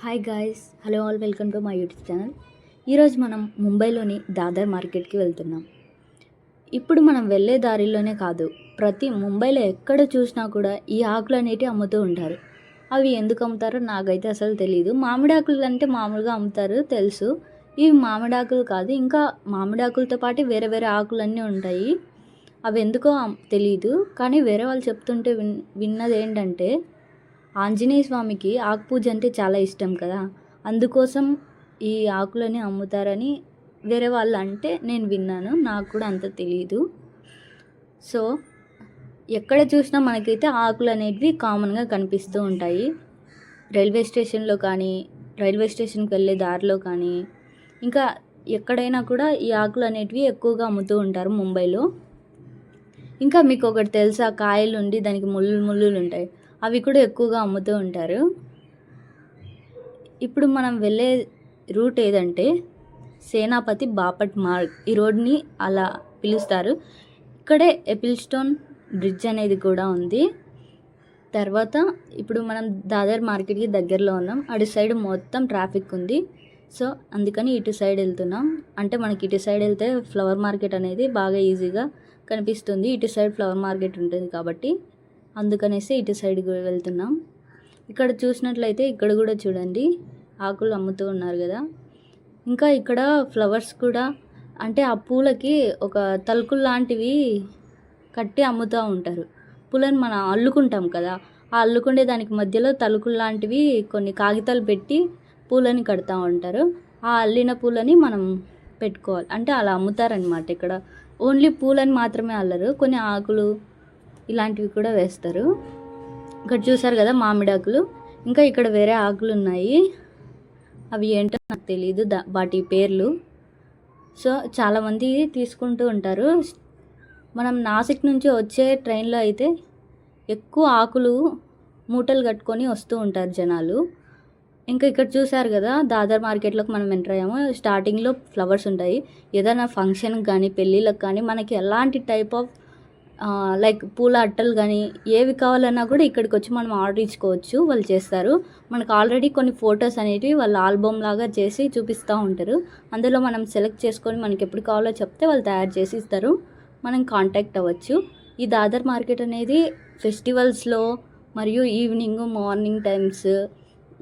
Hi guys, hello all, welcome to my YouTube channel. ఈరోజు మనం ముంబైలోని దాదర్ మార్కెట్కి వెళ్తున్నాం. ఇప్పుడు మనం వెళ్ళే దారిలోనే కాదు, ప్రతి ముంబైలో ఎక్కడ చూసినా కూడా ఈ ఆకులు అనేటివి అమ్ముతూ ఉంటారు. అవి ఎందుకు అమ్ముతారో నాకైతే అసలు తెలియదు. మామిడి ఆకులు అంటే మామూలుగా అమ్ముతారు తెలుసు, ఇవి మామిడి ఆకులు కాదు. ఇంకా మామిడి ఆకులతో పాటు వేరే వేరే ఆకులన్నీ ఉంటాయి. అవి ఎందుకో తెలియదు, కానీ వేరే వాళ్ళు చెప్తుంటే విన్నది ఏంటంటే ఆంజనేయ స్వామికి ఆకు పూజ అంటే చాలా ఇష్టం కదా, అందుకోసం ఈ ఆకులని అమ్ముతారని వేరే వాళ్ళు అంటే నేను విన్నాను. నాకు కూడా అంత తెలియదు. సో ఎక్కడ చూసినా మనకైతే ఆకులు అనేటివి కామన్గా కనిపిస్తూ ఉంటాయి. రైల్వే స్టేషన్లో కానీ, రైల్వే స్టేషన్కి వెళ్ళే దారిలో కానీ, ఇంకా ఎక్కడైనా కూడా ఈ ఆకులు అనేటివి ఎక్కువగా అమ్ముతూ ఉంటారు ముంబైలో. ఇంకా మీకు ఒకటి తెలుసా, కాయలు ఉండి దానికి ముళ్ళులు ఉంటాయి, అవి కూడా ఎక్కువగా అమ్ముతూ ఉంటారు. ఇప్పుడు మనం వెళ్ళే రూట్ ఏదంటే సేనాపతి బాపట్ మార్గ్. ఈ రోడ్ని అలా పిలుస్తారు. ఇక్కడే ఎపిల్స్టోన్ బ్రిడ్జ్ అనేది కూడా ఉంది. తర్వాత ఇప్పుడు మనం దాదర్ మార్కెట్కి దగ్గరలో ఉన్నాం. అటు సైడ్ మొత్తం ట్రాఫిక్ ఉంది. సో అందుకని ఇటు సైడ్ వెళ్తున్నాం. అంటే మనకి ఇటు సైడ్ వెళ్తే ఫ్లవర్ మార్కెట్ అనేది బాగా ఈజీగా కనిపిస్తుంది. ఇటు సైడ్ ఫ్లవర్ మార్కెట్ ఉంటుంది కాబట్టి అందుకనేసి ఇటు సైడ్ వెళ్తున్నాం. ఇక్కడ చూసినట్లయితే ఇక్కడ కూడా చూడండి, ఆకులు అమ్ముతూ ఉన్నారు కదా. ఇంకా ఇక్కడ ఫ్లవర్స్ కూడా, అంటే ఆ పూలకి ఒక తలుకులు లాంటివి కట్టి అమ్ముతూ ఉంటారు. పూలను మనం అల్లుకుంటాం కదా, ఆ అల్లుకుండే దానికి మధ్యలో తలుకులు లాంటివి కొన్ని కాగితాలు పెట్టి పూలని కడతా ఉంటారు. ఆ అల్లిన పూలని మనం పెట్టుకోవాలి, అంటే అలా అమ్ముతారనమాట. ఇక్కడ ఓన్లీ పూలని మాత్రమే అల్లరు, కొన్ని ఆకులు ఇలాంటివి కూడా వేస్తారు. ఇక్కడ చూసారు కదా మామిడాకులు. ఇంకా ఇక్కడ వేరే ఆకులు ఉన్నాయి, అవి ఏంటో నాకు తెలియదు వాటి పేర్లు. సో చాలామంది తీసుకుంటూ ఉంటారు. మనం నాసిక్ నుంచి వచ్చే ట్రైన్లో అయితే ఎక్కువ ఆకులు మూటలు కట్టుకొని వస్తూ ఉంటారు జనాలు. ఇంకా ఇక్కడ చూసారు కదా, దాదర్ మార్కెట్లోకి మనం ఎంటర్ అయ్యాము. స్టార్టింగ్లో ఫ్లవర్స్ ఉంటాయి. ఏదైనా ఫంక్షన్కి కానీ పెళ్ళిళ్ళకి కానీ మనకి ఎలాంటి టైప్ ఆఫ్ లైక్ పూల అట్టలు కానీ ఏవి కావాలన్నా కూడా ఇక్కడికి వచ్చి మనం ఆర్డర్ ఇచ్చుకోవచ్చు, వాళ్ళు చేస్తారు. మనకు ఆల్రెడీ కొన్ని ఫొటోస్ అనేటివి వాళ్ళు ఆల్బమ్ లాగా చేసి చూపిస్తూ ఉంటారు. అందులో మనం సెలెక్ట్ చేసుకొని మనకి ఎప్పుడు కావాలో చెప్తే వాళ్ళు తయారు చేసి ఇస్తారు, మనం కాంటాక్ట్ అవ్వచ్చు. ఈ దాదర్ మార్కెట్ అనేది ఫెస్టివల్స్లో మరియు ఈవినింగ్ మార్నింగ్ టైమ్స్,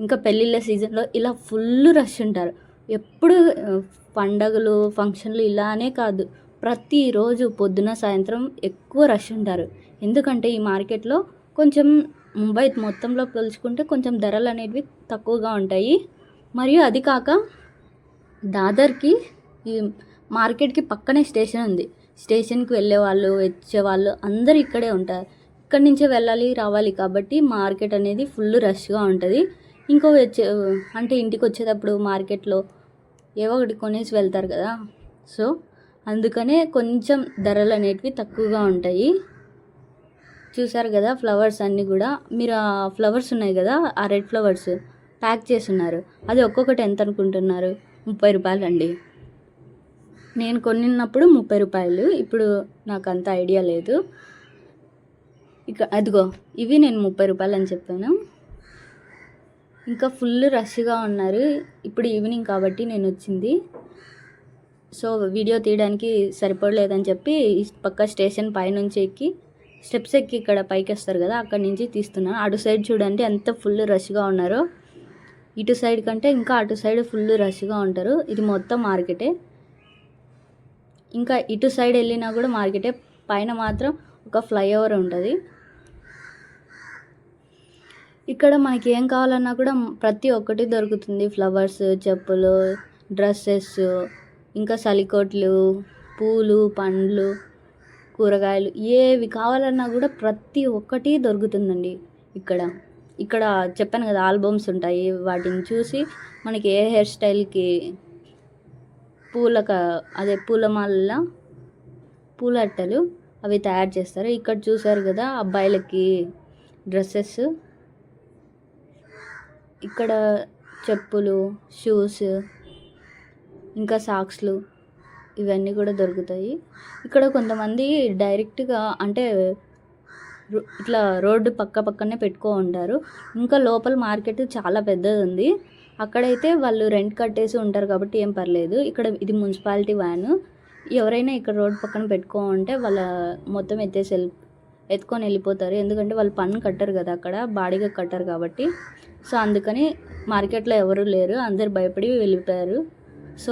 ఇంకా పెళ్ళిళ్ళ సీజన్లో ఇలా ఫుల్ రష్ ఉంటారు. ఎప్పుడు పండగలు ఫంక్షన్లు ఇలానే కాదు, ప్రతిరోజు పొద్దున సాయంత్రం ఎక్కువ రష్ ఉంటారు. ఎందుకంటే ఈ మార్కెట్లో కొంచెం ముంబై మొత్తంలో పోల్చుకుంటే కొంచెం ధరలు అనేవి తక్కువగా ఉంటాయి. మరియు అది కాక దాదర్కి ఈ మార్కెట్కి పక్కనే స్టేషన్ ఉంది. స్టేషన్కి వెళ్ళే వాళ్ళు వచ్చేవాళ్ళు అందరూ ఇక్కడే ఉంటారు. ఇక్కడి నుంచే వెళ్ళాలి రావాలి కాబట్టి మార్కెట్ అనేది ఫుల్ రష్గా ఉంటుంది. అంటే ఇంటికి వచ్చేటప్పుడు మార్కెట్లో ఏవో ఒకటి కొనేసి వెళ్తారు కదా, సో అందుకనే కొంచెం ధరలు అనేటివి తక్కువగా ఉంటాయి. చూసారు కదా ఫ్లవర్స్ అన్నీ కూడా. మీరు ఆ ఫ్లవర్స్ ఉన్నాయి కదా, ఆ రెడ్ ఫ్లవర్స్ ప్యాక్ చేస్తున్నారు, అది ఒక్కొక్కటి ఎంత అనుకుంటున్నారు? 30 రూపాయలు అండి. నేను కొనినప్పుడు 30 రూపాయలు, ఇప్పుడు నాకు అంత ఐడియా లేదు. ఇక అదిగో ఇవి నేను 30 రూపాయలు అని చెప్పాను. ఇంకా ఫుల్ రష్గా ఉన్నారు. ఇప్పుడు ఈవినింగ్ కాబట్టి నేను వచ్చింది, సో వీడియో తీయడానికి సరిపడలేదని చెప్పి పక్క స్టేషన్ పైనుంచి ఎక్కి స్టెప్స్ ఎక్కి ఇక్కడ పైకి వస్తారు కదా, అక్కడి నుంచి తీస్తున్నాను. అటు సైడ్ చూడండి ఎంత ఫుల్ రష్గా ఉన్నారో. ఇటు సైడ్ కంటే ఇంకా అటు సైడ్ ఫుల్ రష్గా ఉంటారు. ఇది మొత్తం మార్కెటే. ఇంకా ఇటు సైడ్ వెళ్ళినా కూడా మార్కెటే, పైన మాత్రం ఒక ఫ్లైఓవర్ ఉంటుంది. ఇక్కడ మనకి ఏం కావాలన్నా కూడా ప్రతి ఒక్కటి దొరుకుతుంది. ఫ్లవర్స్, చెప్పులు, డ్రెస్సెస్, ఇంకా సలికోట్లు, పూలు, పండ్లు, కూరగాయలు ఏవి కావాలన్నా కూడా ప్రతి ఒక్కటి దొరుకుతుందండి ఇక్కడ చెప్పాను కదా ఆల్బమ్స్ ఉంటాయి, వాటిని చూసి మనకి ఏ హెయిర్ స్టైల్కి పూలమాల పూల అట్టలు అవి తయారు చేస్తారు. ఇక్కడ చూసారు కదా అబ్బాయిలకి డ్రెస్సెస్, ఇక్కడ చెప్పులు, షూస్, ఇంకా సాక్స్లు ఇవన్నీ కూడా దొరుకుతాయి. ఇక్కడ కొంతమంది డైరెక్ట్గా అంటే ఇట్లా రోడ్డు పక్కనే పెట్టుకో ఉంటారు. ఇంకా లోపల మార్కెట్ చాలా పెద్దది ఉంది. అక్కడైతే వాళ్ళు రెంట్ కట్టేసి ఉంటారు కాబట్టి ఏం పర్లేదు. ఇక్కడ ఇది మున్సిపాలిటీ వ్యాను. ఎవరైనా ఇక్కడ రోడ్ పక్కన పెట్టుకో ఉంటే వాళ్ళ మొత్తం ఎత్తుకొని వెళ్ళిపోతారు. ఎందుకంటే వాళ్ళు పన్ను కట్టరు కదా, అక్కడ బాడీగా కట్టరు కాబట్టి. సో అందుకని మార్కెట్లో ఎవరు లేరు, అందరు భయపడి వెళ్ళిపోయారు. సో